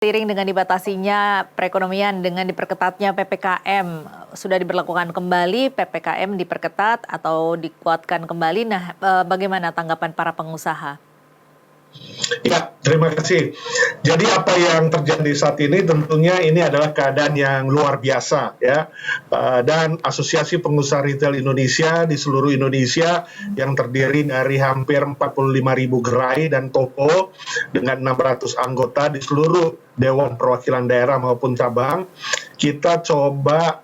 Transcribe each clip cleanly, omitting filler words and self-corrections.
Seiring dengan dibatasinya perekonomian dengan diperketatnya PPKM, sudah diberlakukan kembali PPKM diperketat atau dikuatkan kembali. Nah, bagaimana tanggapan para pengusaha? Ya, terima kasih. Jadi apa yang terjadi saat ini tentunya ini adalah keadaan yang luar biasa ya. Dan Asosiasi Pengusaha Retail Indonesia di seluruh Indonesia yang terdiri dari hampir 45.000 gerai dan toko dengan 600 anggota di seluruh Dewan Perwakilan Daerah maupun cabang, kita coba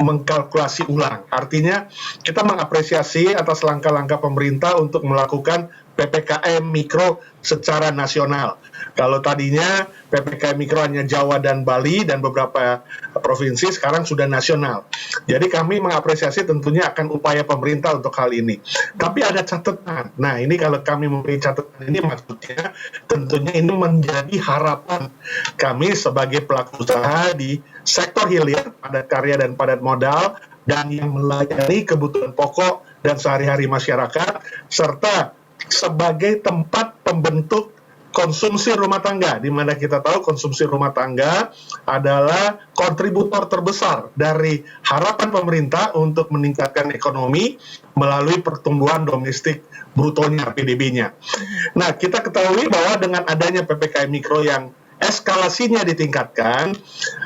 mengkalkulasi ulang. Artinya kita mengapresiasi atas langkah-langkah pemerintah untuk melakukan PPKM Mikro secara nasional. Kalau tadinya PPKM Mikro hanya Jawa dan Bali dan beberapa provinsi, sekarang sudah nasional. Jadi kami mengapresiasi tentunya akan upaya pemerintah untuk hal ini. Tapi ada catatan. Nah, ini kalau kami memberi catatan ini maksudnya tentunya ini menjadi harapan kami sebagai pelaku usaha di sektor hilir, padat karya dan padat modal, dan yang melayani kebutuhan pokok dan sehari-hari masyarakat, serta sebagai tempat pembentuk konsumsi rumah tangga, di mana kita tahu konsumsi rumah tangga adalah kontributor terbesar dari harapan pemerintah untuk meningkatkan ekonomi melalui pertumbuhan domestik brutonya, PDB-nya. Nah, kita ketahui bahwa dengan adanya PPKM Mikro yang eskalasinya ditingkatkan,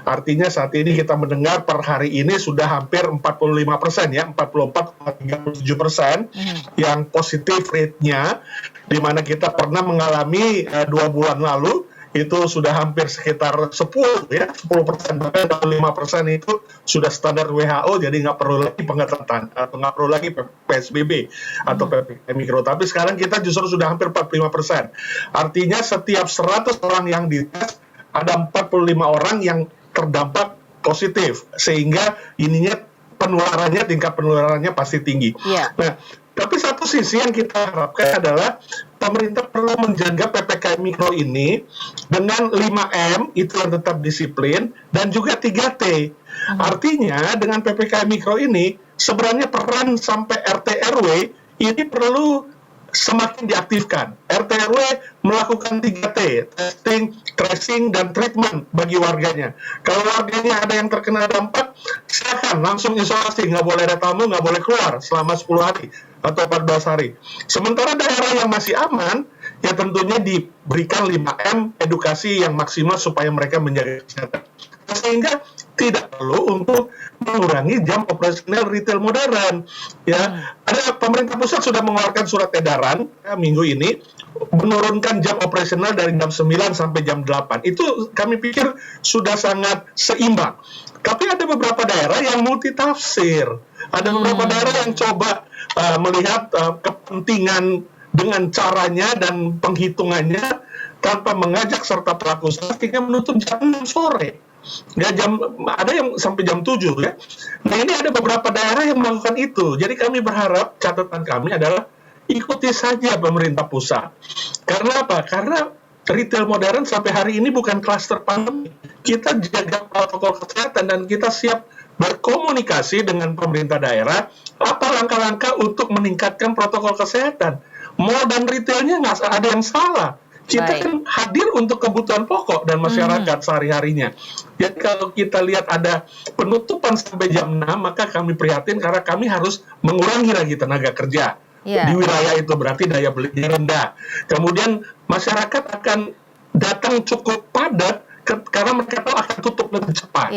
artinya saat ini kita mendengar per hari ini sudah hampir 45% ya, 44,37% yang positif rate-nya, di mana kita pernah mengalami 2 bulan lalu itu sudah hampir sekitar 10 ya, 10%, bahkan 5% itu sudah standar WHO, jadi nggak perlu lagi pengetatan atau nggak perlu lagi PSBB atau PPKM Mikro. Tapi sekarang kita justru sudah hampir 45%. Artinya setiap 100 orang yang dites ada 45 orang yang terdampak positif, sehingga ininya tingkat penularannya pasti tinggi. Yeah. Nah, tapi satu sisi yang kita harapkan adalah pemerintah perlu menjaga PPKM Mikro ini dengan 5M, itu yang tetap disiplin, dan juga 3T. Artinya dengan PPKM Mikro ini sebenarnya peran sampai RT RW ini perlu semakin diaktifkan. RT RW melakukan 3T, testing, tracing, dan treatment bagi warganya. Kalau warganya ada yang terkena dampak, silakan langsung isolasi, nggak boleh ada tamu, nggak boleh keluar selama 10 hari atau 14 hari. Sementara daerah yang masih aman, ya tentunya diberikan 5M edukasi yang maksimal supaya mereka menjaga kesehatan. Sehingga tidak perlu untuk mengurangi jam operasional retail modern. Ya, ada pemerintah pusat sudah mengeluarkan surat edaran minggu ini menurunkan jam operasional dari jam 9 sampai jam 8. Itu kami pikir sudah sangat seimbang. Tapi ada beberapa daerah yang multitafsir. Ada beberapa daerah yang coba melihat kepentingan dengan caranya dan penghitungannya tanpa mengajak serta pelaku usaha sehingga menutup jam 6 sore. Ya, ada yang sampai jam 7 ya. Nah, ini ada beberapa daerah yang melakukan itu. Jadi kami berharap, catatan kami adalah ikuti saja pemerintah pusat. Karena apa? Karena retail modern sampai hari ini bukan klaster pandemi. Kita jaga protokol kesehatan dan kita siap berkomunikasi dengan pemerintah daerah apa langkah-langkah untuk meningkatkan protokol kesehatan. Mall dan retailnya nggak ada yang salah. Kita kan hadir untuk kebutuhan pokok dan masyarakat sehari-harinya. Jadi kalau kita lihat ada penutupan sampai jam 6, maka kami prihatin karena kami harus mengurangi lagi tenaga kerja. Di wilayah itu berarti daya belinya rendah. Kemudian masyarakat akan datang cukup padat karena mereka tahu akan tutup lebih cepat.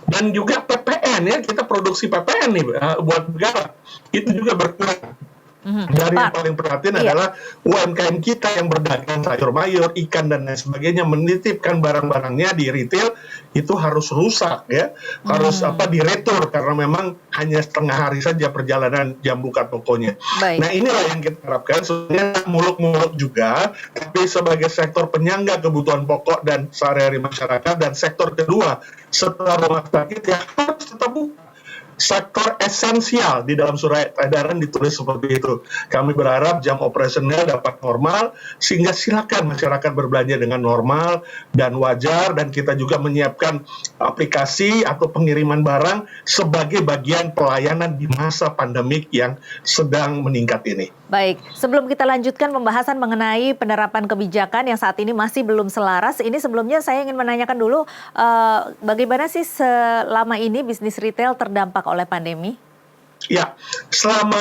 Dan juga PPN ya, kita produksi PPN nih buat negara. Itu juga berkurang. Dari yang paling perhatian adalah UMKM kita yang berdagang sayur mayur, ikan dan lain sebagainya, menitipkan barang-barangnya di retail itu harus rusak ya, harus diretur karena memang hanya setengah hari saja perjalanan jam buka tokonya. Nah, inilah yang kita harapkan, sebenarnya muluk-muluk juga, tapi sebagai sektor penyangga kebutuhan pokok dan sehari-hari masyarakat, dan sektor kedua setelah rumah sakit ya harus tetap buka. sektor esensial. Di dalam surat edaran ditulis seperti itu. Kami berharap jam operasional dapat normal, sehingga silakan masyarakat berbelanja dengan normal dan wajar, dan kita juga menyiapkan aplikasi atau pengiriman barang sebagai bagian pelayanan di masa pandemik yang sedang meningkat ini. Baik, sebelum kita lanjutkan pembahasan mengenai penerapan kebijakan yang saat ini masih belum selaras, ini sebelumnya saya ingin menanyakan dulu, bagaimana sih selama ini bisnis retail terdampak oleh pandemi? Ya, selama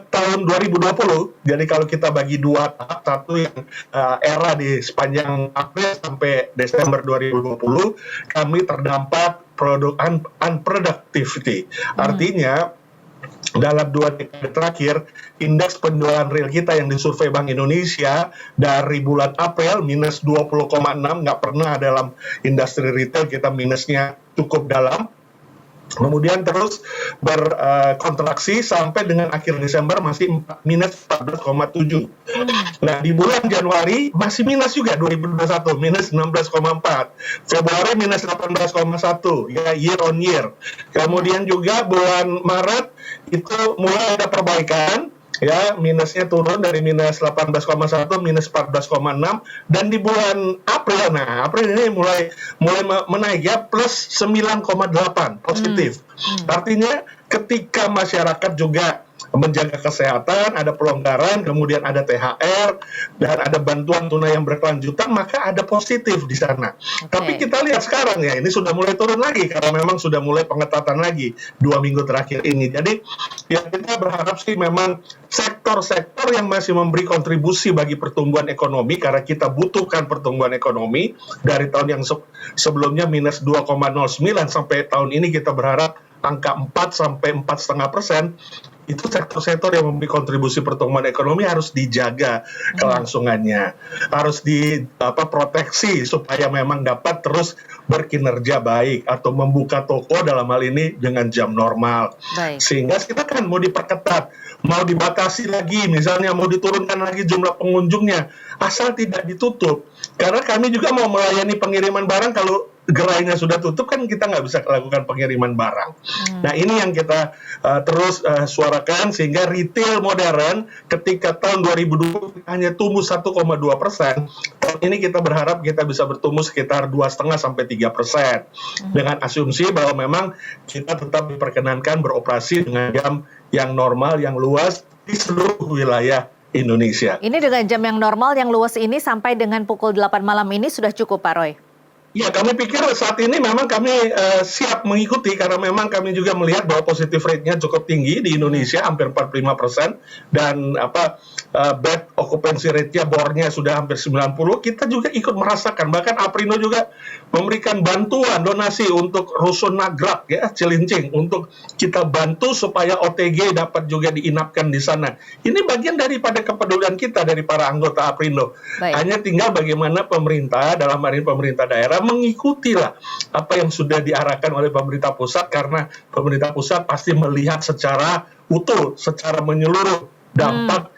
tahun 2020, jadi kalau kita bagi dua tahap, satu yang era di sepanjang April sampai Desember 2020, kami terdampak produk unproductivity. Artinya, dalam 2 dekade terakhir, indeks penjualan real kita yang disurvei Bank Indonesia dari bulan April minus 20,6, nggak pernah dalam industri retail kita minusnya cukup dalam. Kemudian terus berkontraksi sampai dengan akhir Desember masih minus 14,7. Nah, di bulan Januari masih minus juga 2021, minus 16,4. Februari minus 18,1, ya year on year. Kemudian juga bulan Maret itu mulai ada perbaikan, ya minusnya turun dari minus 18,1 minus 14,6, dan di bulan April, April ini mulai menaik ya, plus 9,8 positif. Artinya ketika masyarakat juga menjaga kesehatan, ada pelonggaran, kemudian ada THR, dan ada bantuan tunai yang berkelanjutan, maka ada positif di sana. Tapi kita lihat sekarang ya, ini sudah mulai turun lagi, karena memang sudah mulai pengetatan lagi 2 minggu terakhir ini. Jadi ya kita berharap sih memang sektor-sektor yang masih memberi kontribusi bagi pertumbuhan ekonomi, karena kita butuhkan pertumbuhan ekonomi dari tahun yang sebelumnya minus 2,09 sampai tahun ini kita berharap angka 4 sampai 4,5%. Itu sektor-sektor yang memberi kontribusi pertumbuhan ekonomi harus dijaga kelangsungannya, harus diproteksi supaya memang dapat terus berkinerja baik atau membuka toko dalam hal ini dengan jam normal. Baik. Sehingga kita kan mau diperketat, mau dibatasi lagi, misalnya mau diturunkan lagi jumlah pengunjungnya, asal tidak ditutup. Karena kami juga mau melayani pengiriman barang, kalau gerainya sudah tutup kan kita nggak bisa melakukan pengiriman barang. Nah, ini yang kita terus suarakan, sehingga retail modern ketika tahun 2020 hanya tumbuh 1,2%, tahun ini kita berharap kita bisa bertumbuh sekitar 2,5 sampai 3%, dengan asumsi bahwa memang kita tetap diperkenankan beroperasi dengan jam yang normal, yang luas di seluruh wilayah Indonesia. Ini dengan jam yang normal, yang luas ini sampai dengan pukul 8 malam ini sudah cukup, Pak Roy? Ya, kami pikir saat ini memang kami siap mengikuti, karena memang kami juga melihat bahwa positive rate-nya cukup tinggi di Indonesia, hampir 45%, dan bed occupancy rate-nya, bornya sudah hampir 90%. Kita juga ikut merasakan, bahkan Aprindo juga memberikan bantuan donasi untuk Rusun Nagrak, ya, Cilincing, untuk kita bantu supaya OTG dapat juga diinapkan di sana. Ini bagian daripada kepedulian kita dari para anggota Aprindo. Baik. Hanya tinggal bagaimana pemerintah, dalam hal ini pemerintah daerah, mengikutilah apa yang sudah diarahkan oleh pemerintah pusat, karena pemerintah pusat pasti melihat secara utuh, secara menyeluruh dampak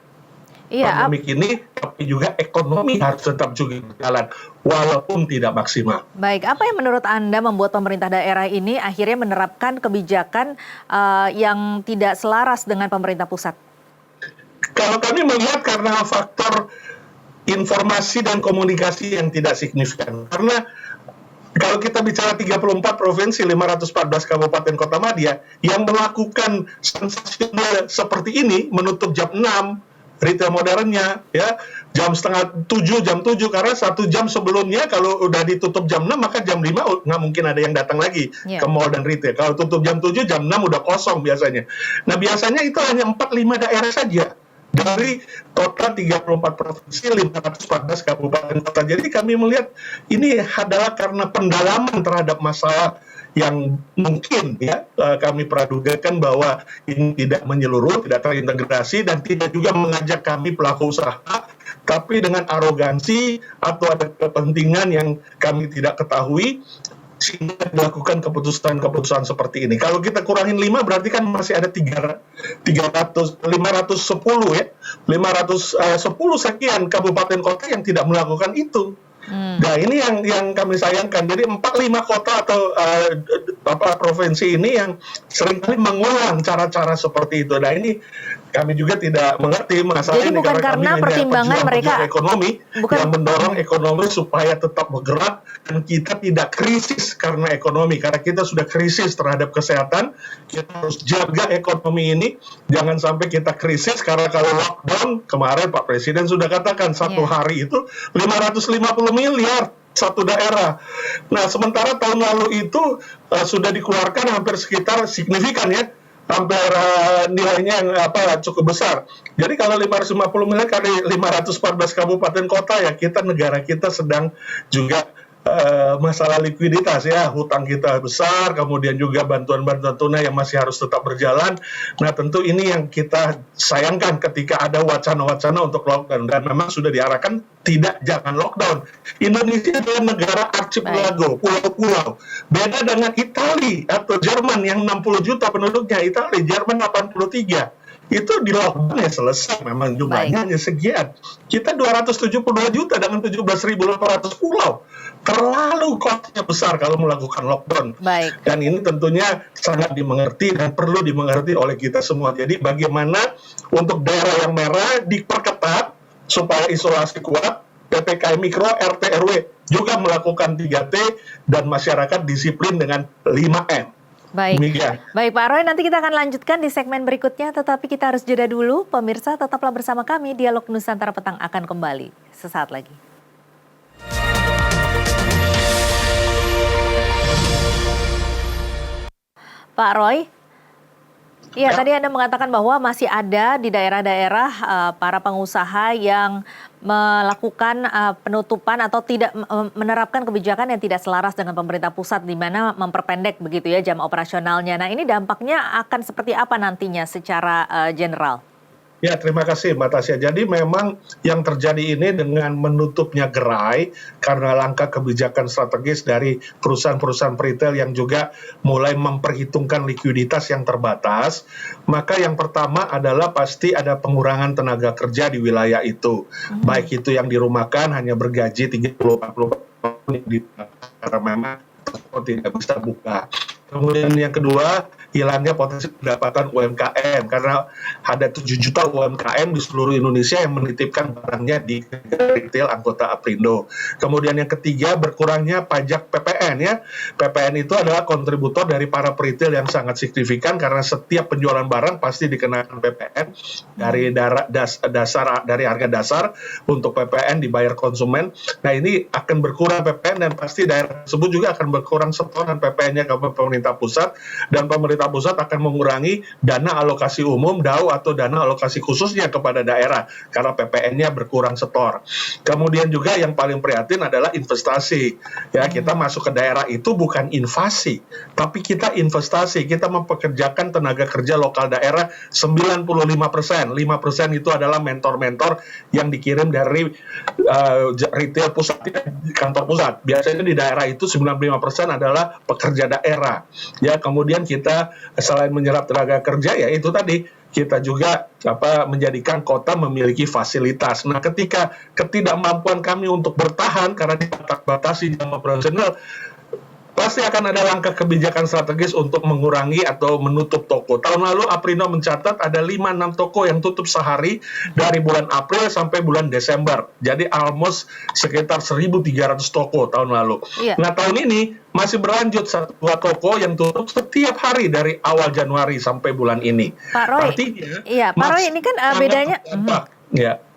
pandemi ini, tapi juga ekonomi harus tetap juga berjalan walaupun tidak maksimal. Baik, apa yang menurut Anda membuat pemerintah daerah ini akhirnya menerapkan kebijakan yang tidak selaras dengan pemerintah pusat? Kalau kami melihat karena faktor informasi dan komunikasi yang tidak signifikan. Karena kalau kita bicara 34 provinsi, 514 kabupaten kota madya yang melakukan sensasional seperti ini, menutup jam 6 retail modernnya, ya, jam setengah 7, jam 7, karena 1 jam sebelumnya kalau udah ditutup jam 6, maka jam 5 nggak mungkin ada yang datang lagi ke mall dan retail. Kalau tutup jam 7, jam 6 udah kosong biasanya. Nah, biasanya itu hanya 4-5 daerah saja dari total 34 provinsi, 514 kabupaten kota. Jadi kami melihat ini adalah karena pendalaman terhadap masalah yang mungkin ya kami pradugakan bahwa ini tidak menyeluruh, tidak terintegrasi, dan tidak juga mengajak kami pelaku usaha, tapi dengan arogansi atau ada kepentingan yang kami tidak ketahui, sehingga dilakukan keputusan-keputusan seperti ini. Kalau kita kurangin 5 berarti kan masih ada 510 ya, 510 sekian kabupaten kota yang tidak melakukan itu. Nah, ini yang kami sayangkan. Jadi 4-5 kota atau provinsi ini yang seringkali mengulang cara-cara seperti itu. Nah, ini kami juga tidak mengerti masalah Jadi ini bukan karena kami karena hanya pertimbangan pejuang-pejuang mereka, ekonomi bukan. yang mendorong ekonomi supaya tetap bergerak dan kita tidak krisis karena ekonomi. Karena kita sudah krisis terhadap kesehatan, kita harus jaga ekonomi ini jangan sampai kita krisis karena kalau lockdown kemarin Pak Presiden sudah katakan satu hari itu 550 miliar satu daerah. Nah, sementara tahun lalu itu sudah dikeluarkan hampir sekitar signifikan ya, hampir nilainya yang cukup besar. Jadi kalau 550 miliar kali 514 kabupaten kota ya negara kita sedang juga masalah likuiditas ya, hutang kita besar, kemudian juga bantuan-bantuan tunai yang masih harus tetap berjalan. Nah, tentu ini yang kita sayangkan ketika ada wacana-wacana untuk lockdown, dan memang sudah diarahkan jangan lockdown. Indonesia adalah negara archipelago, pulau-pulau. Beda dengan Italia atau Jerman yang 60 juta penduduknya, Italia, Jerman 83. Itu di lockdown ya selesai, memang jumlahnya hanya sekian. Kita 272 juta dengan 17.800 pulau. Terlalu kosnya besar kalau melakukan lockdown. Dan ini tentunya sangat dimengerti dan perlu dimengerti oleh kita semua. Jadi bagaimana untuk daerah yang merah diperketat supaya isolasi kuat, PPKM Mikro, RT, RW juga melakukan 3T, dan masyarakat disiplin dengan 5M. Baik Pak Roy, nanti kita akan lanjutkan di segmen berikutnya, tetapi kita harus jeda dulu. Pemirsa, tetaplah bersama kami, Dialog Nusantara Petang akan kembali sesaat lagi. Pak Roy, tadi Anda mengatakan bahwa masih ada di daerah-daerah para pengusaha yang melakukan penutupan atau tidak menerapkan kebijakan yang tidak selaras dengan pemerintah pusat, di mana memperpendek begitu ya jam operasionalnya. Nah, ini dampaknya akan seperti apa nantinya secara general? Ya, terima kasih Mbak Tasya. Jadi memang yang terjadi ini dengan menutupnya gerai karena langkah kebijakan strategis dari perusahaan-perusahaan retail yang juga mulai memperhitungkan likuiditas yang terbatas, maka yang pertama adalah pasti ada pengurangan tenaga kerja di wilayah itu. Baik itu yang dirumahkan hanya bergaji 30-40 karena memang tidak bisa buka. Kemudian yang kedua, hilangnya potensi pendapatan UMKM karena ada 7 juta UMKM di seluruh Indonesia yang menitipkan barangnya di retail anggota Aprindo. Kemudian yang ketiga, berkurangnya pajak PPN ya. PPN itu adalah kontributor dari para retail yang sangat signifikan karena setiap penjualan barang pasti dikenakan PPN dari dari harga dasar untuk PPN dibayar konsumen. Nah, ini akan berkurang PPN dan pasti daerah tersebut juga akan berkurang setoran PPN-nya ke pemerintah pusat, dan pemerintah pusat akan mengurangi dana alokasi umum DAU atau dana alokasi khususnya kepada daerah karena PPN-nya berkurang setor. Kemudian juga yang paling prihatin adalah investasi. Ya, kita masuk ke daerah itu bukan invasi, tapi kita investasi. Kita mempekerjakan tenaga kerja lokal daerah 95%. 5% itu adalah mentor-mentor yang dikirim dari retail pusat, kantor pusat. Biasanya di daerah itu 95% adalah pekerja daerah. Ya, kemudian kita selain menyerap tenaga kerja, ya itu tadi kita juga menjadikan kota memiliki fasilitas. Nah, ketika ketidakmampuan kami untuk bertahan karena dibatasi jam operasional, pasti akan ada langkah kebijakan strategis untuk mengurangi atau menutup toko. Tahun lalu Aprindo mencatat ada 5-6 toko yang tutup sehari dari bulan April sampai bulan Desember. Jadi almost sekitar 1.300 toko tahun lalu. Nah, tahun ini masih berlanjut 1-2 toko yang tutup setiap hari dari awal Januari sampai bulan ini. Pak Roy, Pak Roy, ini kan bedanya...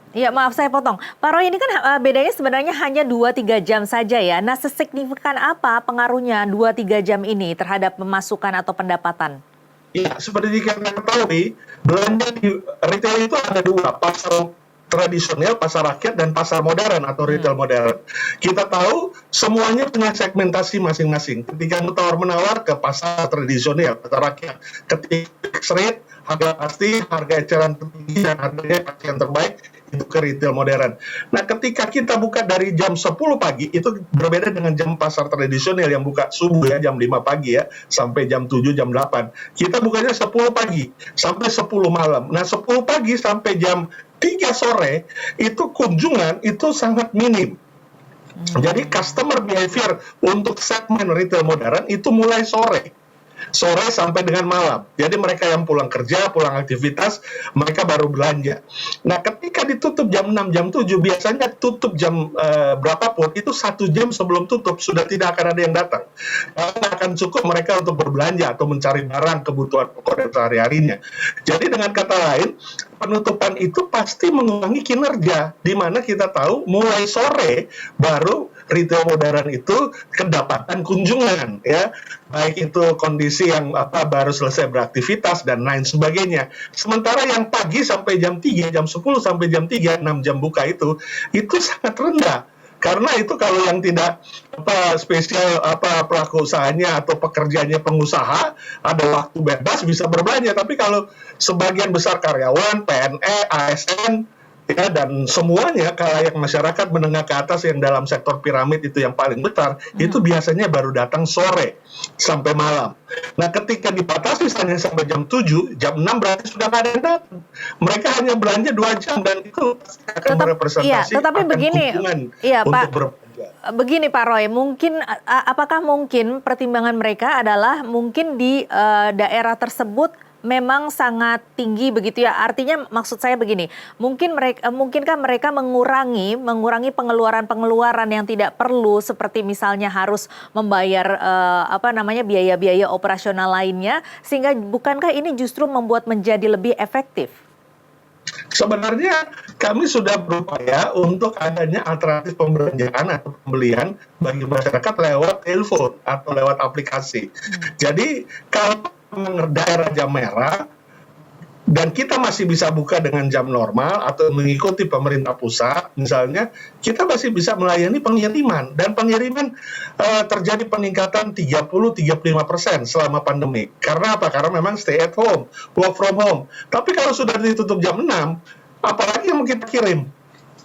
Iya, maaf saya potong. Pak Roy, ini kan bedanya sebenarnya hanya 2-3 jam saja ya. Nah, sesignifikan apa pengaruhnya 2-3 jam ini terhadap pemasukan atau pendapatan? Ya, seperti kita ketahui, belanja di retail itu ada 2, pasar tradisional, pasar rakyat, dan pasar modern atau retail modern. Kita tahu semuanya punya segmentasi masing-masing. Ketika tawar-menawar ke pasar tradisional, pasar rakyat, ketika rate, harga pasti, harga eceran tertinggi, dan harganya pasti yang terbaik, itu ke retail modern. Nah, ketika kita buka dari jam 10 pagi, itu berbeda dengan jam pasar tradisional yang buka subuh ya, jam 5 pagi ya, sampai jam 7, jam 8. Kita bukanya 10 pagi, sampai 10 malam. Nah, 10 pagi sampai jam 3 sore, itu kunjungan itu sangat minim. Jadi customer behavior untuk segmen retail modern itu mulai sore sampai dengan malam. Jadi mereka yang pulang kerja, pulang aktivitas, mereka baru belanja. Nah, ketika ditutup jam 6, jam 7, biasanya tutup jam berapapun, itu 1 jam sebelum tutup, sudah tidak akan ada yang datang. Karena akan cukup mereka untuk berbelanja atau mencari barang kebutuhan pokok dan sehari-harinya. Jadi dengan kata lain, penutupan itu pasti mengurangi kinerja, di mana kita tahu mulai sore baru retail modern itu kedapatan kunjungan, ya, baik itu kondisi yang baru selesai beraktivitas dan lain sebagainya. Sementara yang pagi sampai jam 3, jam 10 sampai jam 3, 6 jam buka itu sangat rendah. Karena itu kalau yang tidak spesial pelaku usahanya atau pekerjanya pengusaha ada waktu bebas bisa berbelanja, tapi kalau sebagian besar karyawan, PNE, ASN, ya, dan semuanya khalayak masyarakat menengah ke atas yang dalam sektor piramid itu yang paling besar, itu biasanya baru datang sore sampai malam. Nah, ketika dibatasi hanya sampai jam 7, jam 6 berarti sudah nggak ada yang datang. Mereka hanya belanja 2 jam dan itu akan merepresentasi tetapi akan begini, kunjungan iya, untuk Pak. berbelanja. Begini Pak Roy, mungkin apakah mungkin pertimbangan mereka adalah mungkin di daerah tersebut memang sangat tinggi begitu ya. Artinya maksud saya begini, mungkinkah mereka mengurangi pengeluaran yang tidak perlu seperti misalnya harus membayar biaya-biaya operasional lainnya, sehingga bukankah ini justru membuat menjadi lebih efektif? Sebenarnya kami sudah berupaya untuk adanya alternatif pembelanjaan atau pembelian bagi masyarakat lewat telepon atau lewat aplikasi. Jadi kalau daerah jam merah dan kita masih bisa buka dengan jam normal atau mengikuti pemerintah pusat, misalnya kita masih bisa melayani pengiriman, dan pengiriman terjadi peningkatan 30-35% selama pandemi. Karena apa? Karena memang stay at home, work from home. Tapi kalau sudah ditutup jam 6, apalagi yang mau kita kirim?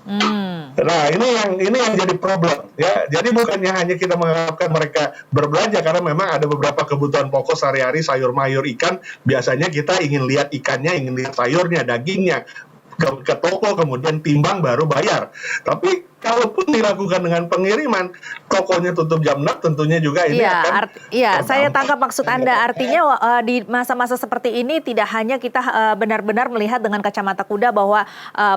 Nah, ini yang jadi problem, ya. Jadi bukannya hanya kita mengharapkan mereka berbelanja, karena memang ada beberapa kebutuhan pokok sehari-hari, sayur mayur, ikan, biasanya kita ingin lihat ikannya, ingin lihat sayurnya, dagingnya, ke toko, kemudian timbang baru bayar. Tapi kalaupun dilakukan dengan pengiriman, tokonya tutup jam 6, tentunya juga ini akan... Saya tangkap maksud Anda. Artinya di masa-masa seperti ini tidak hanya kita benar-benar melihat dengan kacamata kuda bahwa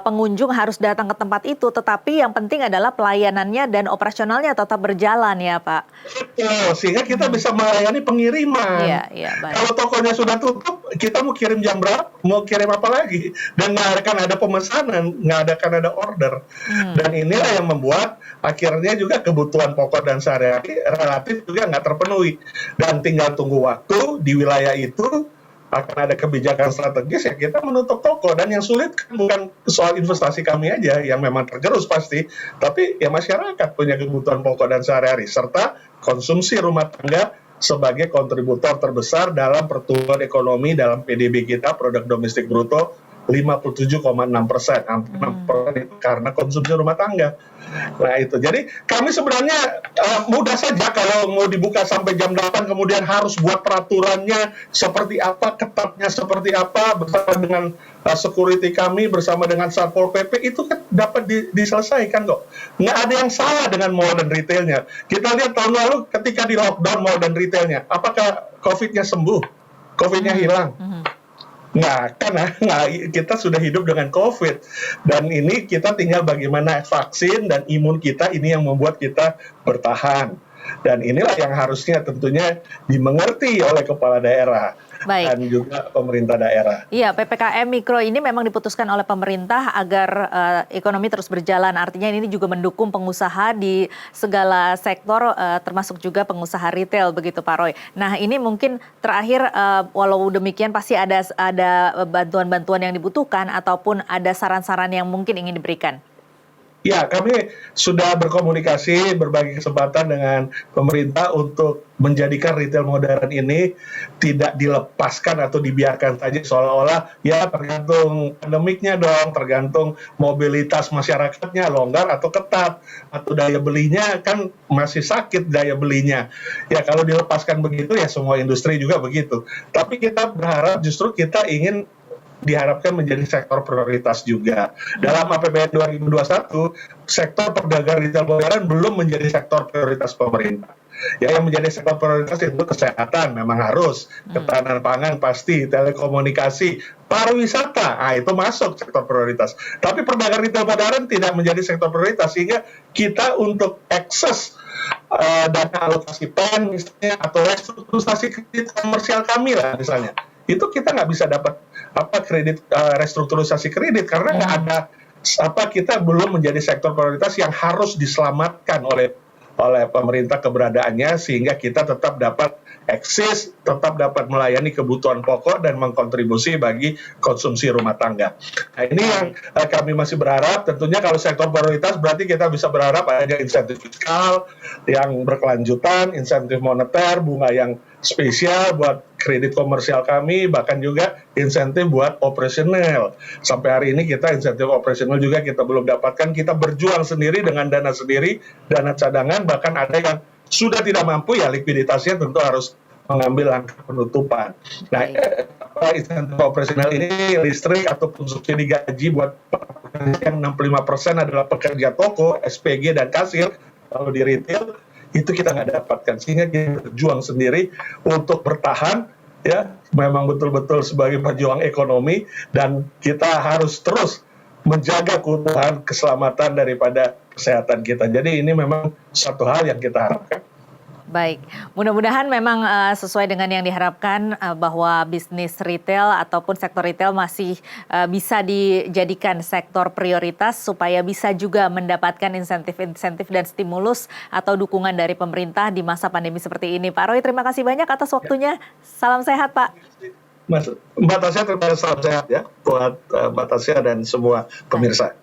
pengunjung harus datang ke tempat itu, tetapi yang penting adalah pelayanannya dan operasionalnya tetap berjalan ya Pak. Betul, sehingga kita bisa melayani pengiriman. Baik. Kalau tokonya sudah tutup, kita mau kirim jam berapa, mau kirim apa lagi? Dan nggak akan ada pemesanan, nggak akan ada order. Dan inilah yang membuat akhirnya juga kebutuhan pokok dan sehari-hari relatif juga nggak terpenuhi. Dan tinggal tunggu waktu di wilayah itu akan ada kebijakan strategis, ya kita menutup toko. Dan yang sulit kan bukan soal investasi kami aja yang memang tergerus pasti, tapi ya masyarakat punya kebutuhan pokok dan sehari-hari, serta konsumsi rumah tangga sebagai kontributor terbesar dalam pertumbuhan ekonomi dalam PDB kita, produk domestik bruto 57,6%, hampir 6% karena konsumsi rumah tangga. Nah itu, jadi kami sebenarnya mudah saja kalau mau dibuka sampai jam 8, kemudian harus buat peraturannya seperti apa, ketatnya seperti apa, bersama dengan security kami, bersama dengan Satpol PP, itu kan dapat diselesaikan kok. Nggak ada yang salah dengan mall dan retailnya. Kita lihat tahun lalu ketika di lockdown mall dan retailnya, apakah COVID-nya sembuh? COVID-nya hilang? Nggak, karena kita sudah hidup dengan COVID, dan ini kita tinggal bagaimana vaksin dan imun kita ini yang membuat kita bertahan. Dan inilah yang harusnya tentunya dimengerti oleh kepala daerah. Baik. Dan juga pemerintah daerah. Iya, PPKM Mikro ini memang diputuskan oleh pemerintah agar ekonomi terus berjalan. Artinya ini juga mendukung pengusaha di segala sektor, termasuk juga pengusaha retail, begitu Pak Roy. Nah ini mungkin terakhir, walau demikian pasti ada bantuan-bantuan yang dibutuhkan ataupun ada saran-saran yang mungkin ingin diberikan. Ya, kami sudah berkomunikasi, berbagi kesempatan dengan pemerintah untuk menjadikan retail modern ini tidak dilepaskan atau dibiarkan saja seolah-olah ya tergantung pandemiknya dong, tergantung mobilitas masyarakatnya longgar atau ketat, atau daya belinya kan masih sakit daya belinya. Ya kalau dilepaskan begitu ya semua industri juga begitu. Tapi kita berharap justru kita ingin diharapkan menjadi sektor prioritas juga. Dalam APBN 2021, sektor perdagangan retail modern belum menjadi sektor prioritas pemerintah. Ya, yang menjadi sektor prioritas itu kesehatan memang harus, ketahanan pangan pasti, telekomunikasi, pariwisata, itu masuk sektor prioritas. Tapi perdagangan retail modern tidak menjadi sektor prioritas, sehingga kita untuk akses dana alokasi PEN misalnya, atau restrukturisasi kredit komersial kami lah misalnya, itu kita nggak bisa dapat kredit restrukturisasi kredit karena nggak ada kita belum menjadi sektor prioritas yang harus diselamatkan oleh pemerintah keberadaannya, sehingga kita tetap dapat eksis, tetap dapat melayani kebutuhan pokok dan mengkontribusi bagi konsumsi rumah tangga. Nah, ini yang kami masih berharap. Tentunya kalau sektor prioritas berarti kita bisa berharap ada insentif fiskal yang berkelanjutan, insentif moneter, bunga yang spesial buat kredit komersial kami, bahkan juga insentif buat operasional. Sampai hari ini kita insentif operasional juga kita belum dapatkan. Kita berjuang sendiri dengan dana sendiri, dana cadangan, bahkan ada yang sudah tidak mampu, ya likuiditasnya tentu harus mengambil langkah penutupan. Nah, insentif operasional ini listrik ataupun subsidi gaji buat yang 65% adalah pekerja toko, SPG dan kasir. Kalau di retail itu kita nggak dapatkan, sehingga kita berjuang sendiri untuk bertahan, ya memang betul-betul sebagai pejuang ekonomi, dan kita harus terus menjaga keutuhan keselamatan daripada kesehatan kita. Jadi ini memang satu hal yang kita harapkan. Baik, mudah-mudahan memang sesuai dengan yang diharapkan bahwa bisnis retail ataupun sektor retail masih bisa dijadikan sektor prioritas supaya bisa juga mendapatkan insentif-insentif dan stimulus atau dukungan dari pemerintah di masa pandemi seperti ini. Pak Roy, terima kasih banyak atas waktunya. Salam sehat, Pak. Mbak Tasya, terima kasih, salam sehat ya buat Mbak Tasya dan semua pemirsa.